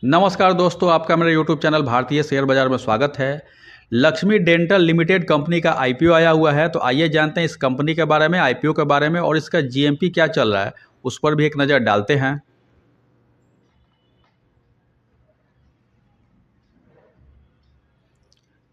नमस्कार दोस्तों, आपका मेरे YouTube चैनल भारतीय शेयर बाजार में स्वागत है। लक्ष्मी डेंटल लिमिटेड कंपनी का आईपीओ आया हुआ है, तो आइए जानते हैं इस कंपनी के बारे में, आईपीओ के बारे में और इसका जीएमपी क्या चल रहा है उस पर भी एक नज़र डालते हैं।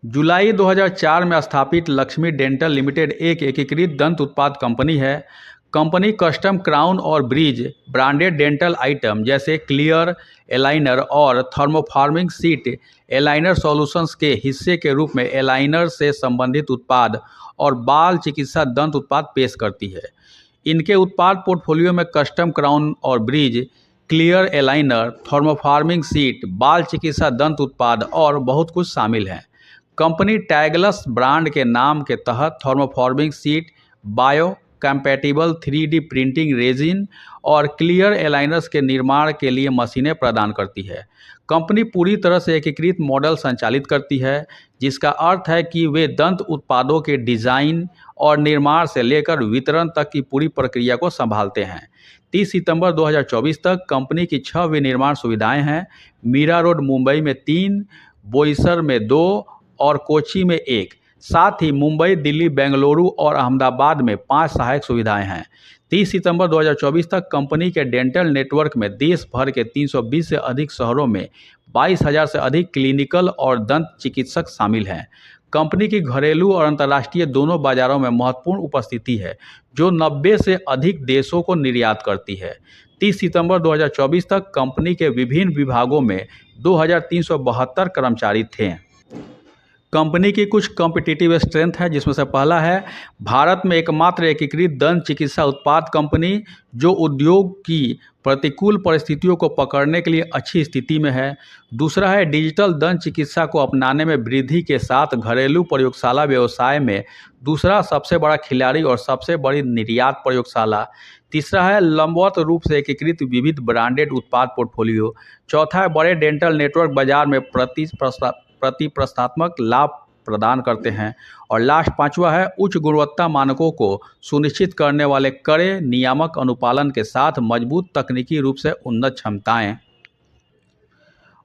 जुलाई 2004 में स्थापित लक्ष्मी डेंटल लिमिटेड एक एकीकृत दंत उत्पाद कंपनी है। कंपनी कस्टम क्राउन और ब्रिज ब्रांडेड डेंटल आइटम जैसे क्लियर एलाइनर और थर्मोफार्मिंग सीट एलाइनर सॉल्यूशंस के हिस्से के रूप में एलाइनर से संबंधित उत्पाद और बाल चिकित्सा दंत उत्पाद पेश करती है। इनके उत्पाद पोर्टफोलियो में कस्टम क्राउन और ब्रिज, क्लियर एलाइनर, थर्मोफार्मिंग सीट, बाल चिकित्सा दंत उत्पाद और बहुत कुछ शामिल हैं। कंपनी टैगलस ब्रांड के नाम के तहत thermoforming seat, bio compatible 3D printing resin और क्लियर एलाइनर्स के निर्माण के लिए मशीनें प्रदान करती है। कंपनी पूरी तरह से एकीकृत मॉडल संचालित करती है, जिसका अर्थ है कि वे दंत उत्पादों के डिजाइन और निर्माण से लेकर वितरण तक की पूरी प्रक्रिया को संभालते हैं। 30 सितंबर 2024 तक कंपनी की 6 विनिर्माण सुविधाएं हैं। मीरा रोड मुंबई में 3, बोईसर में 2 और कोची में 1। साथ ही मुंबई, दिल्ली, बेंगलुरु और अहमदाबाद में 5 सहायक सुविधाएं हैं। 30 सितंबर 2024 तक कंपनी के डेंटल नेटवर्क में देश भर के 320 से अधिक शहरों में 22,000 से अधिक क्लिनिकल और दंत चिकित्सक शामिल हैं। कंपनी की घरेलू और अंतर्राष्ट्रीय दोनों बाजारों में महत्वपूर्ण उपस्थिति है, जो 90 से अधिक देशों को निर्यात करती है। 30 सितंबर 2024 तक कंपनी के विभिन्न विभागों में 2,372 कर्मचारी थे। कंपनी की कुछ कॉम्पिटिटिव स्ट्रेंथ है, जिसमें से पहला है भारत में एकमात्र एकीकृत दंत चिकित्सा उत्पाद कंपनी जो उद्योग की प्रतिकूल परिस्थितियों को पकड़ने के लिए अच्छी स्थिति में है। दूसरा है डिजिटल दंत चिकित्सा को अपनाने में वृद्धि के साथ घरेलू प्रयोगशाला व्यवसाय में दूसरा सबसे बड़ा खिलाड़ी और सबसे बड़ी निर्यात प्रयोगशाला। तीसरा है लंबवत रूप से एकीकृत विविध ब्रांडेड उत्पाद पोर्टफोलियो। चौथा है बड़े डेंटल नेटवर्क बाजार में प्रतिस्पर्धात्मक लाभ प्रदान करते हैं। और लास्ट 5वां है उच्च गुणवत्ता मानकों को सुनिश्चित करने वाले कड़े नियामक अनुपालन के साथ मजबूत तकनीकी रूप से उन्नत क्षमताएं।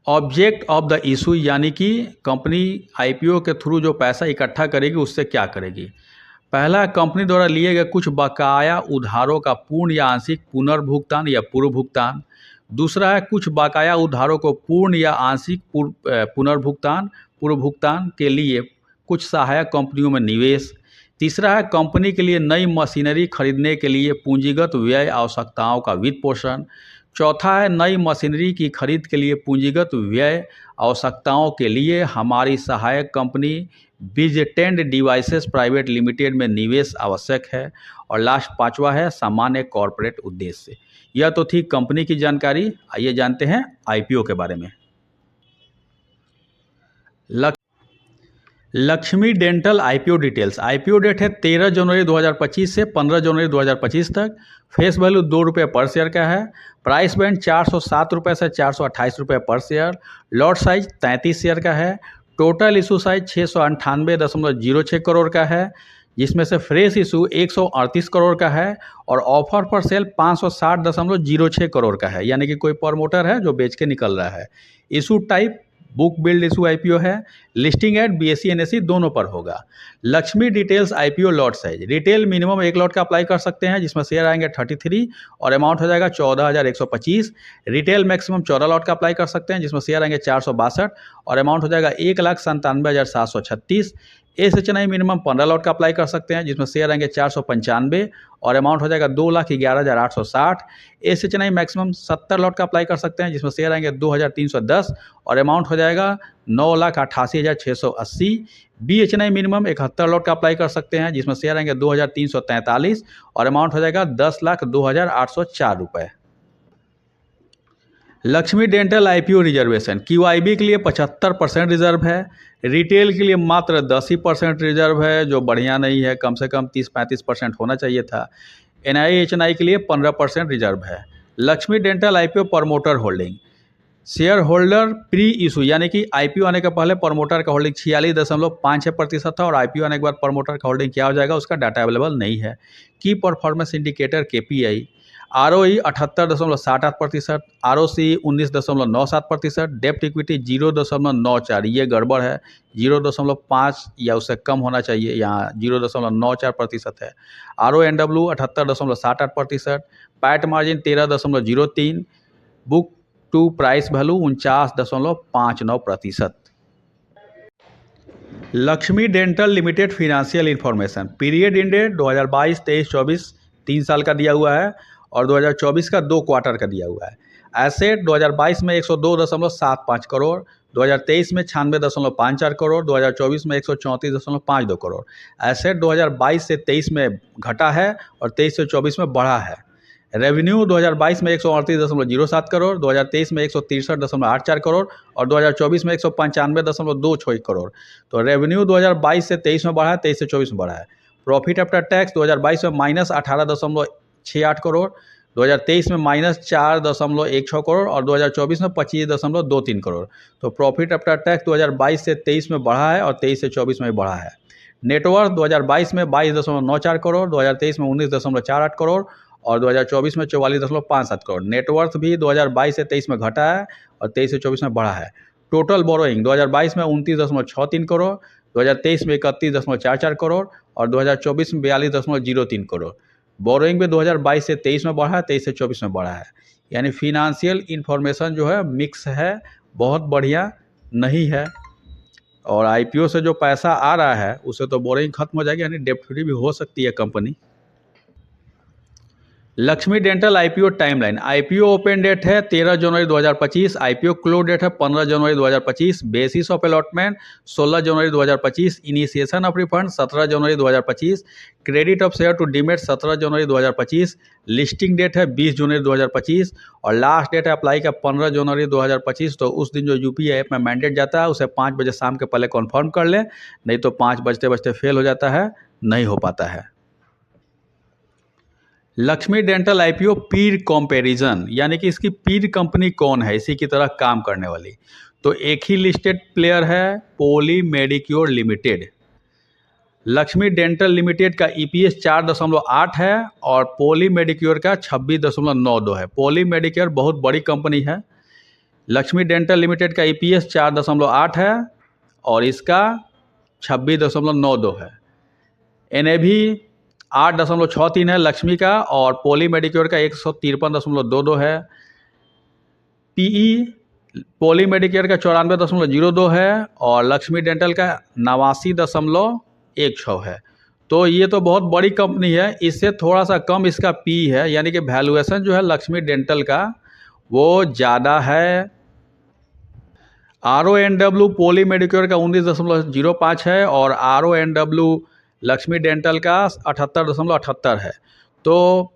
ऑब्जेक्ट ऑफ द इशू, यानी कि कंपनी आईपीओ के थ्रू जो पैसा इकट्ठा करेगी उससे क्या करेगी। पहला, कंपनी द्वारा लिए गए कुछ बकाया उधारों का पूर्ण या आंशिक पुनर्भुगतान या पूर्व भुगतान। दूसरा है कुछ बकाया उधारों को पूर्ण या आंशिक पुनर्भुगतान पूर्व भुगतान के लिए कुछ सहायक कंपनियों में निवेश। तीसरा है कंपनी के लिए नई मशीनरी खरीदने के लिए पूंजीगत व्यय आवश्यकताओं का वित्त पोषण। चौथा है नई मशीनरी की खरीद के लिए पूंजीगत व्यय आवश्यकताओं के लिए हमारी सहायक कंपनी विजटेंड डिवाइसेस प्राइवेट लिमिटेड में निवेश आवश्यक है। और लास्ट 5वां है सामान्य कॉरपोरेट उद्देश्य। यह तो थी कंपनी की जानकारी। आइए जानते हैं आईपीओ के बारे में। Lakshmi dental IPO details. IPO date है 13 जनवरी 2025 से 15 जनवरी 2025 तक। फेस वैल्यू ₹2 पर शेयर का है। प्राइस बैंड ₹407 से ₹428 पर शेयर। लॉट साइज 33 शेयर का है। टोटल इशू साइज 698.06 करोड़ का है, जिसमें से फ्रेश इशू 138 करोड़ का है और ऑफर पर सेल 560.06 करोड़ का है, यानी कि कोई प्रमोटर है जो बेच के निकल रहा है। Issue type book build issue IPO है। लिस्टिंग एट बीएसई एनएसई दोनों पर होगा। Lakshmi details IPO lot size. Retail minimum 1 lot का अप्लाई कर सकते हैं, जिसमें शेयर आएंगे 33 और अमाउंट हो जाएगा 14,125। रिटेल मैक्सिमम 14 लॉट का अप्लाई कर सकते हैं, जिसमें शेयर आएंगे 462 और अमाउंट हो जाएगा 1,97,736। एसएचएनआई मिनिमम 15 लॉट का अप्लाई कर सकते हैं, जिसमें शेयर आएंगे 495 और अमाउंट हो जाएगा 2,11,860। एसएचएनआई मैक्सिमम 70 लॉट का अप्लाई कर सकते हैं, जिसमें शेयर आएंगे 2,310 और अमाउंट हो जाएगा 9,88,680। बीएचएनआई मिनिमम 71 लॉट का अप्लाई कर सकते हैं, जिसमें शेयर आएंगे 2,343 और अमाउंट हो जाएगा 10,02,804 रुपये। Lakshmi dental IPO reservation. QIB के लिए 75% रिजर्व है। रिटेल के लिए मात्र 10% रिजर्व है, जो बढ़िया नहीं है, कम से कम 30-35% होना चाहिए था। एनआईएचएनआई के लिए 15% रिजर्व है। Lakshmi dental IPO promoter holding. Share holder pre issue, यानी कि आईपीओ आने के पहले प्रमोटर का होल्डिंग 46.56% था और आईपीओ आने के बाद प्रमोटर का होल्डिंग क्या हो जाएगा उसका डाटा अवेलेबल नहीं है। की performance indicator KPI. ROE 78.78%, ROC 19.97%, डेप्ट इक्विटी 0.94, ये गड़बड़ है, 0.5 या उससे कम होना चाहिए, यहाँ 0.94% है। RONW 78.78%, PAT margin 13.03, book to price value 49.59%। Lakshmi dental limited financial information, period ended 2022, 23, 24 3 साल का दिया हुआ है और 2024 का 2 क्वार्टर का दिया हुआ है। एसेट 2022 में 102.75 करोड़, 2023 में 96.54 करोड़, 2024 में 134.52 करोड़। एसेट 2022 से 23 में घटा है और 23 से 24 में बढ़ा है। रेवेन्यू 2022 में 138.07 करोड़, 2023 में 163.84 करोड़ और 2024 में 195.26 करोड़। तो रेवेन्यू 2022 से 23 में बढ़ा है, 23 से 24 में बढ़ा है। प्रॉफिट आफ्टर टैक्स 2022 में -18.68 करोड़, 2023 में -4.16 करोड़ और 2024 में 25.23 करोड़। तो प्रॉफिट आफ्टर टैक्स 2022 से 23 में बढ़ा है और 23 से 24 में बढ़ा है। नेटवर्थ 2022 में 22.94 करोड़, 2023 में 19.48 करोड़ और 2024 में 44.57 करोड़। नेटवर्थ भी 2022 से 23 में घटा है और 23 से 24 में बढ़ा है। टोटल बोरोइंग 2022 में 29.63 करोड़, 2023 में 31.44 करोड़ और 2024 में 42.03 करोड़। बोरोइंग भी 2022 से 23 में बढ़ा है, 23 से 24 में बढ़ा है। यानी फिनेंशियल इंफॉर्मेशन जो है मिक्स है, बहुत बढ़िया नहीं है। और IPO से जो पैसा आ रहा है उससे तो बोरोइंग खत्म हो जाएगी, यानी डेप्ट फ्री भी हो सकती है company. Lakshmi dental IPO timeline, IPO open date है 13 जनवरी 2025, IPO क्लोज डेट है 15 जनवरी 2025, बेसिस ऑफ अलॉटमेंट 16 जनवरी 2025, इनिशिएशन ऑफ रिफंड 17 जनवरी 2025, credit of share to demat 17 जनवरी 2025, लिस्टिंग डेट है 20 जनवरी 2025 और लास्ट डेट है अप्लाई का 15 जनवरी 2025। तो उस दिन जो UPI ऐप में मैंडेट जाता है उसे 5 बजे शाम के पहले कन्फर्म कर लें, नहीं तो 5 बजते बजते फेल हो जाता है, नहीं हो पाता है। लक्ष्मी डेंटल IPO पीर कंपैरिजन, यानी कि इसकी पीर कंपनी कौन है इसी की तरह काम करने वाली। तो एक ही लिस्टेड प्लेयर है, Poly Medicure limited. Laxmi dental limited का EPS 4.8 है और पोली मेडिक्योर का 26.92 है। पोली मेडिक्योर बहुत बड़ी कंपनी है। लक्ष्मी डेंटल लिमिटेड का EPS 4.8 है और इसका 26.92 है। NAV 8.63 है लक्ष्मी का और पोली मेडिक्योर का 153.22 है। PE पोली मेडिक्योर का 94.02 है और लक्ष्मी डेंटल का 89.16 है। तो ये तो बहुत बड़ी कंपनी है, इससे थोड़ा सा कम इसका PE है, यानी कि वैल्यूएशन जो है लक्ष्मी डेंटल का वो ज़्यादा है। RONW पोली मेडिक्योर का 19.05 है और RONW लक्ष्मी डेंटल का 78.78 है। तो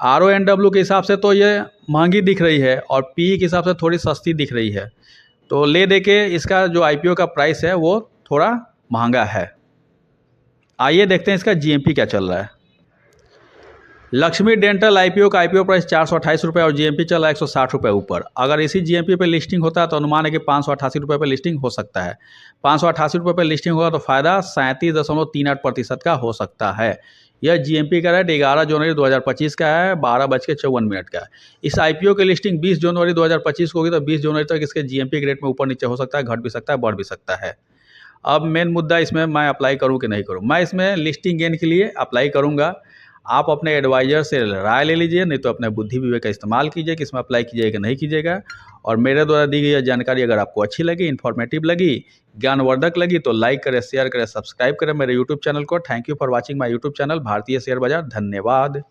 RONW के हिसाब से तो ये महंगी दिख रही है और PE के हिसाब से थोड़ी सस्ती दिख रही है। तो ले दे के इसका जो IPO का प्राइस है वो थोड़ा महंगा है। आइए देखते हैं इसका GMP क्या चल रहा है। लक्ष्मी डेंटल IPO का IPO प्राइस 428 रुपये और GMP चल रहा है 160 रुपये ऊपर। अगर इसी GMP पे लिस्टिंग होता है तो अनुमान है कि 588 रुपये पर लिस्टिंग हो सकता है। 588 रुपये पर लिस्टिंग होगा तो फ़ायदा 37.38% का हो सकता है। यह GMP का रेट 11 जनवरी 2025 का है, 12:54 का। इस IPO की लिस्टिंग 20 जनवरी 2025 को होगी तो 20 जनवरी तक इसके GMP के रेट में ऊपर नीचे हो सकता है, घट भी सकता है, बढ़ भी सकता है। अब मेन मुद्दा इसमें मैं अप्लाई करूँ कि नहीं करूँ। मैं इसमें लिस्टिंग गेन के लिए अप्लाई करूँगा। आप अपने एडवाइज़र से राय ले लीजिए, नहीं तो अपने बुद्धि विवेक का इस्तेमाल कीजिए कि इसमें अप्लाई कीजिएगा नहीं कीजिएगा। और मेरे द्वारा दी गई जानकारी अगर आपको अच्छी लगी, इन्फॉर्मेटिव लगी, ज्ञानवर्धक लगी तो लाइक करें, शेयर करें, सब्सक्राइब करें मेरे यूट्यूब चैनल को। Thank you for watching my YouTube channel भारतीय शेयर बाजार। धन्यवाद।